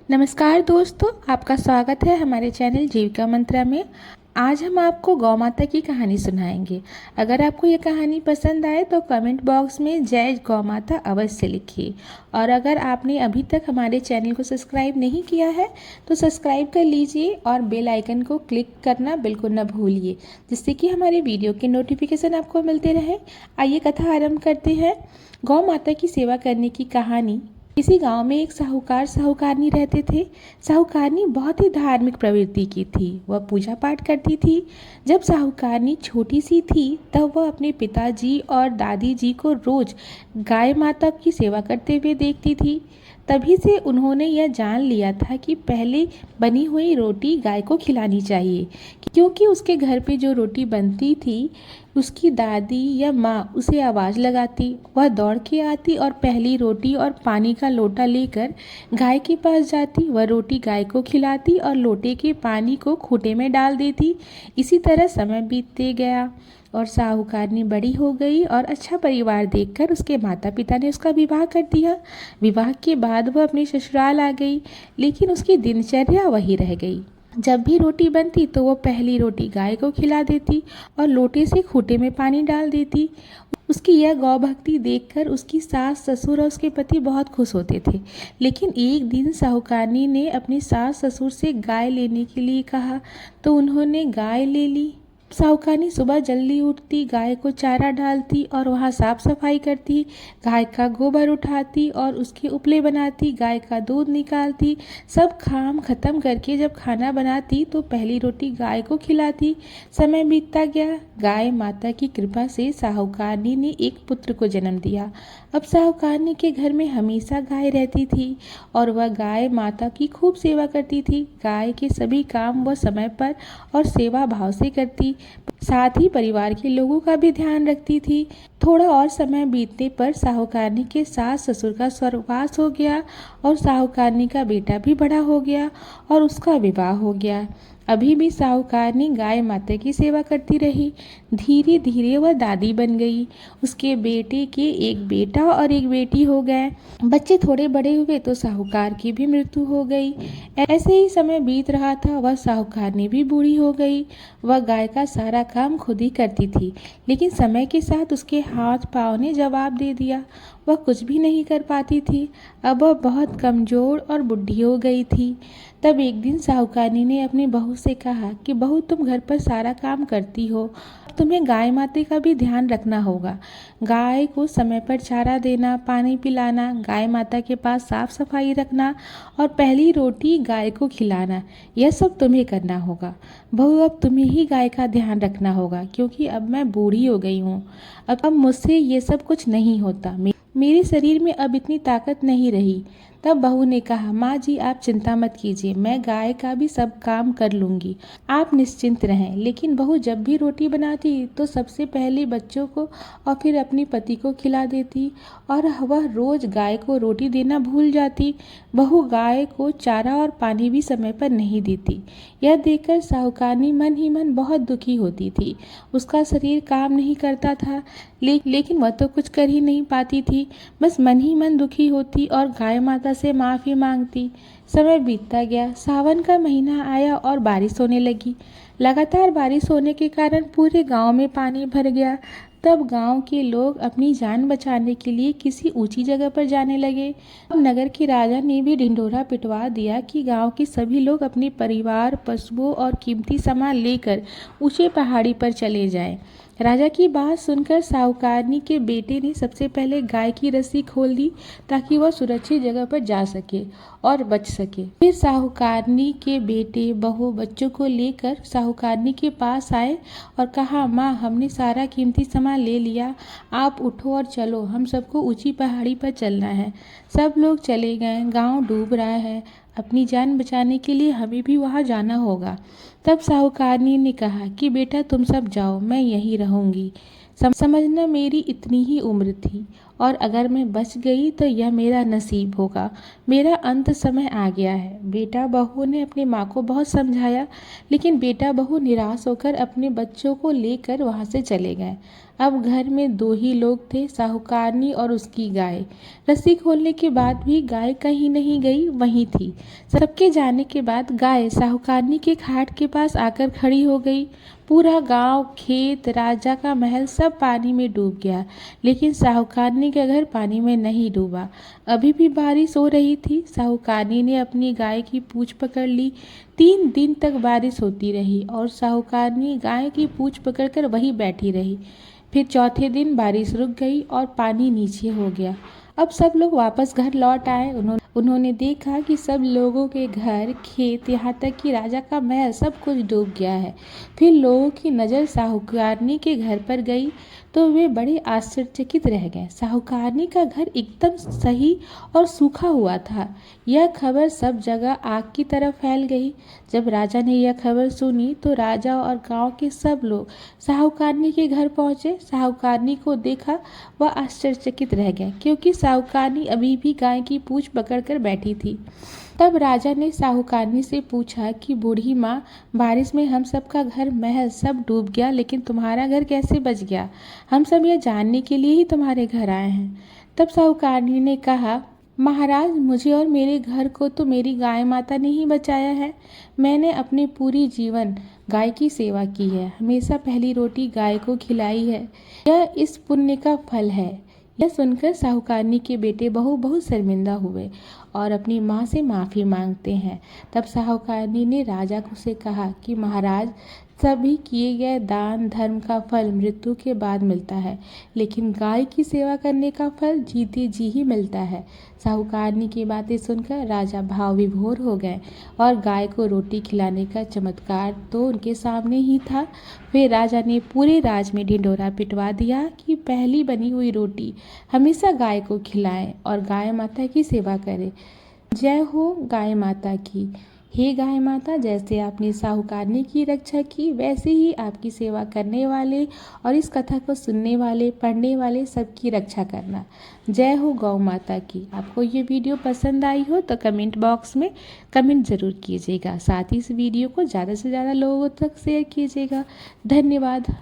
नमस्कार दोस्तों, आपका स्वागत है हमारे चैनल जीविका मंत्रा में। आज हम आपको गौ माता की कहानी सुनाएंगे। अगर आपको ये कहानी पसंद आए तो कमेंट बॉक्स में जय गौ माता अवश्य लिखिए। और अगर आपने अभी तक हमारे चैनल को सब्सक्राइब नहीं किया है तो सब्सक्राइब कर लीजिए और बेल आइकन को क्लिक करना बिल्कुल न भूलिए, जिससे कि हमारे वीडियो के नोटिफिकेशन आपको मिलते रहे। आइए कथा आरंभ करते हैं। गौ माता की सेवा करने की कहानी। किसी गांव में एक साहूकार साहूकारनी रहते थे। साहूकारनी बहुत ही धार्मिक प्रवृत्ति की थी। वह पूजा पाठ करती थी। जब साहूकारनी छोटी सी थी तब वह अपने पिताजी और दादी जी को रोज गाय माता की सेवा करते हुए देखती थी। तभी से उन्होंने यह जान लिया था कि पहले बनी हुई रोटी गाय को खिलानी चाहिए, क्योंकि उसके घर पे जो रोटी बनती थी उसकी दादी या माँ उसे आवाज़ लगाती, वह दौड़ के आती और पहली रोटी और पानी का लोटा लेकर गाय के पास जाती। वह रोटी गाय को खिलाती और लोटे के पानी को खूंटे में डाल देती। इसी तरह समय बीतते गया और साहूकारनी बड़ी हो गई और अच्छा परिवार देखकर उसके माता पिता ने उसका विवाह कर दिया। विवाह के बाद वह अपने ससुराल आ गई, लेकिन उसकी दिनचर्या वही रह गई। जब भी रोटी बनती तो वो पहली रोटी गाय को खिला देती और लोटे से खूंटे में पानी डाल देती। उसकी यह गौ भक्ति देखकर उसकी सास ससुर और उसके पति बहुत खुश होते थे। लेकिन एक दिन साहूकारनी ने अपनी सास ससुर से गाय लेने के लिए कहा तो उन्होंने गाय ले ली। साहूकारनी सुबह जल्दी उठती, गाय को चारा डालती और वहाँ साफ सफाई करती, गाय का गोबर उठाती और उसके उपले बनाती, गाय का दूध निकालती। सब काम खत्म करके जब खाना बनाती तो पहली रोटी गाय को खिलाती। समय बीतता गया। गाय माता की कृपा से साहूकारनी ने एक पुत्र को जन्म दिया। अब साहूकारनी के घर में हमेशा गाय रहती थी और वह गाय माता की खूब सेवा करती थी। गाय के सभी काम वह समय पर और सेवा भाव से करती, साथ ही परिवार के लोगों का भी ध्यान रखती थी। थोड़ा और समय बीतने पर साहूकारनी के सास ससुर का स्वर्गवास हो गया और साहूकारनी का बेटा भी बड़ा हो गया और उसका विवाह हो गया। अभी भी साहूकारनी गाय माता की सेवा करती रही। धीरे धीरे वह दादी बन गई। उसके बेटे के एक बेटा और एक बेटी हो गए। बच्चे थोड़े बड़े हुए तो साहूकार की भी मृत्यु हो गई। ऐसे ही समय बीत रहा था। वह साहूकारनी भी बूढ़ी हो गई। वह गाय का सारा काम खुद ही करती थी, लेकिन समय के साथ उसके हाथ पाँव ने जवाब दे दिया। वह कुछ भी नहीं कर पाती थी। अब वह बहुत कमज़ोर और बुढ़ी हो गई थी। तब एक दिन साहूकारनी ने अपनी बहू से कहा कि बहू, तुम घर पर सारा काम करती हो, तुम्हें गाय माता का भी ध्यान रखना होगा। गाय को समय पर चारा देना, पानी पिलाना, गाय माता के पास साफ सफाई रखना और पहली रोटी गाय को खिलाना, यह सब तुम्हें करना होगा। बहू, अब तुम्हें ही गाय का ध्यान रखना होगा, क्योंकि अब मैं बूढ़ी हो गई हूँ। अब मुझसे ये सब कुछ नहीं होता। मेरे शरीर में अब इतनी ताकत नहीं रही। तब बहू ने कहा, माँ जी, आप चिंता मत कीजिए, मैं गाय का भी सब काम कर लूँगी, आप निश्चिंत रहें। लेकिन बहू जब भी रोटी बनाती तो सबसे पहले बच्चों को और फिर अपने पति को खिला देती और वह रोज़ गाय को रोटी देना भूल जाती। बहू गाय को चारा और पानी भी समय पर नहीं देती। यह देखकर साहूकारनी मन ही मन बहुत दुखी होती थी। उसका शरीर काम नहीं करता था, लेकिन वह तो कुछ कर ही नहीं पाती थी। बस मन ही मन दुखी होती और गाय माता से माफ़ी मांगती। समय बीतता गया। सावन का महीना आया और बारिश होने लगी। लगातार बारिश होने के कारण पूरे गांव में पानी भर गया। तब गांव के लोग अपनी जान बचाने के लिए किसी ऊंची जगह पर जाने लगे। अब नगर के राजा ने भी ढिंढोरा पिटवा दिया कि गांव के सभी लोग अपने परिवार, पशुओं और कीमती सामान लेकर ऊंचे पहाड़ी पर चले जाएं। राजा की बात सुनकर साहूकारनी के बेटे ने सबसे पहले गाय की रस्सी खोल दी, ताकि वह सुरक्षित जगह पर जा सके और बच सके। फिर साहूकारनी के बेटे, बहू, बच्चों को लेकर साहूकारनी के पास आए और कहा, माँ, हमने सारा कीमती सामान ले लिया, आप उठो और चलो, हम सबको ऊंची पहाड़ी पर चलना है। सब लोग चले गए। गांव डूब रहा है। अपनी जान बचाने के लिए हमें भी वहां जाना होगा। तब साहूकारनी ने कहा कि बेटा, तुम सब जाओ, मैं यहीं रहूंगी। समझना मेरी इतनी ही उम्र थी और अगर मैं बच गई तो यह मेरा नसीब होगा। मेरा अंत समय आ गया है। बेटा बहू ने अपनी माँ को बहुत समझाया, लेकिन बेटा बहू निराश होकर अपने बच्चों को लेकर वहाँ से चले गए। अब घर में दो ही लोग थे, साहूकारनी और उसकी गाय। रस्सी खोलने के बाद भी गाय कहीं नहीं गई, वहीं थी। सबके जाने के बाद गाय साहूकारनी के खाट के पास आकर खड़ी हो गई। पूरा गांव, खेत, राजा का महल सब पानी में डूब गया, लेकिन साहूकारनी का घर पानी में नहीं डूबा। अभी भी बारिश हो रही थी। साहूकारनी ने अपनी गाय की पूंछ पकड़ ली। 3 दिन तक बारिश होती रही और साहूकारनी गाय की पूंछ पकड़कर वहीं बैठी रही। फिर चौथे दिन बारिश रुक गई और पानी नीचे हो गया। अब सब लोग वापस घर लौट आए। उन्होंने देखा कि सब लोगों के घर, खेत, यहाँ तक कि राजा का महल सब कुछ डूब गया है। फिर लोगों की नज़र साहूकारनी के घर पर गई तो वे बड़े आश्चर्यचकित रह गए। साहूकारनी का घर एकदम सही और सूखा हुआ था। यह खबर सब जगह आग की तरह फैल गई। जब राजा ने यह खबर सुनी तो राजा और गांव के सब लोग साहूकारनी के घर पहुंचे। साहूकारनी को देखा वह आश्चर्यचकित रह गए, क्योंकि साहूकारनी अभी भी गाय की पूंछ पकड़कर बैठी थी। तब राजा ने साहूकारनी से पूछा कि बूढ़ी माँ, बारिश में हम सब का घर, महल सब डूब गया, लेकिन तुम्हारा घर कैसे बच गया? हम सब यह जानने के लिए ही तुम्हारे घर आए हैं। तब साहूकारनी ने कहा, महाराज, मुझे और मेरे घर को तो मेरी गाय माता ने ही बचाया है। मैंने अपने पूरी जीवन गाय की सेवा की है, हमेशा पहली रोटी गाय को खिलाई है। यह इस पुण्य का फल है। यह सुनकर साहूकारनी के बेटे बहू बहुत शर्मिंदा हुए और अपनी माँ से माफ़ी मांगते हैं। तब साहूकारनी ने राजा से कहा कि महाराज, सभी किए गए दान धर्म का फल मृत्यु के बाद मिलता है, लेकिन गाय की सेवा करने का फल जीते जी ही मिलता है। साहूकारनी की बातें सुनकर राजा भाव विभोर हो गए और गाय को रोटी खिलाने का चमत्कार तो उनके सामने ही था। फिर राजा ने पूरे राज में ढिंढोरा पिटवा दिया कि पहली बनी हुई रोटी हमेशा गाय को खिलाएं और गाय माता की सेवा करें। जय हो गाय माता की। हे गाय माता, जैसे आपने साहूकारनी की रक्षा की, वैसे ही आपकी सेवा करने वाले और इस कथा को सुनने वाले, पढ़ने वाले सबकी रक्षा करना। जय हो गौ माता की। आपको ये वीडियो पसंद आई हो तो कमेंट बॉक्स में कमेंट ज़रूर कीजिएगा। साथ ही इस वीडियो को ज़्यादा से ज़्यादा लोगों तक शेयर कीजिएगा। धन्यवाद।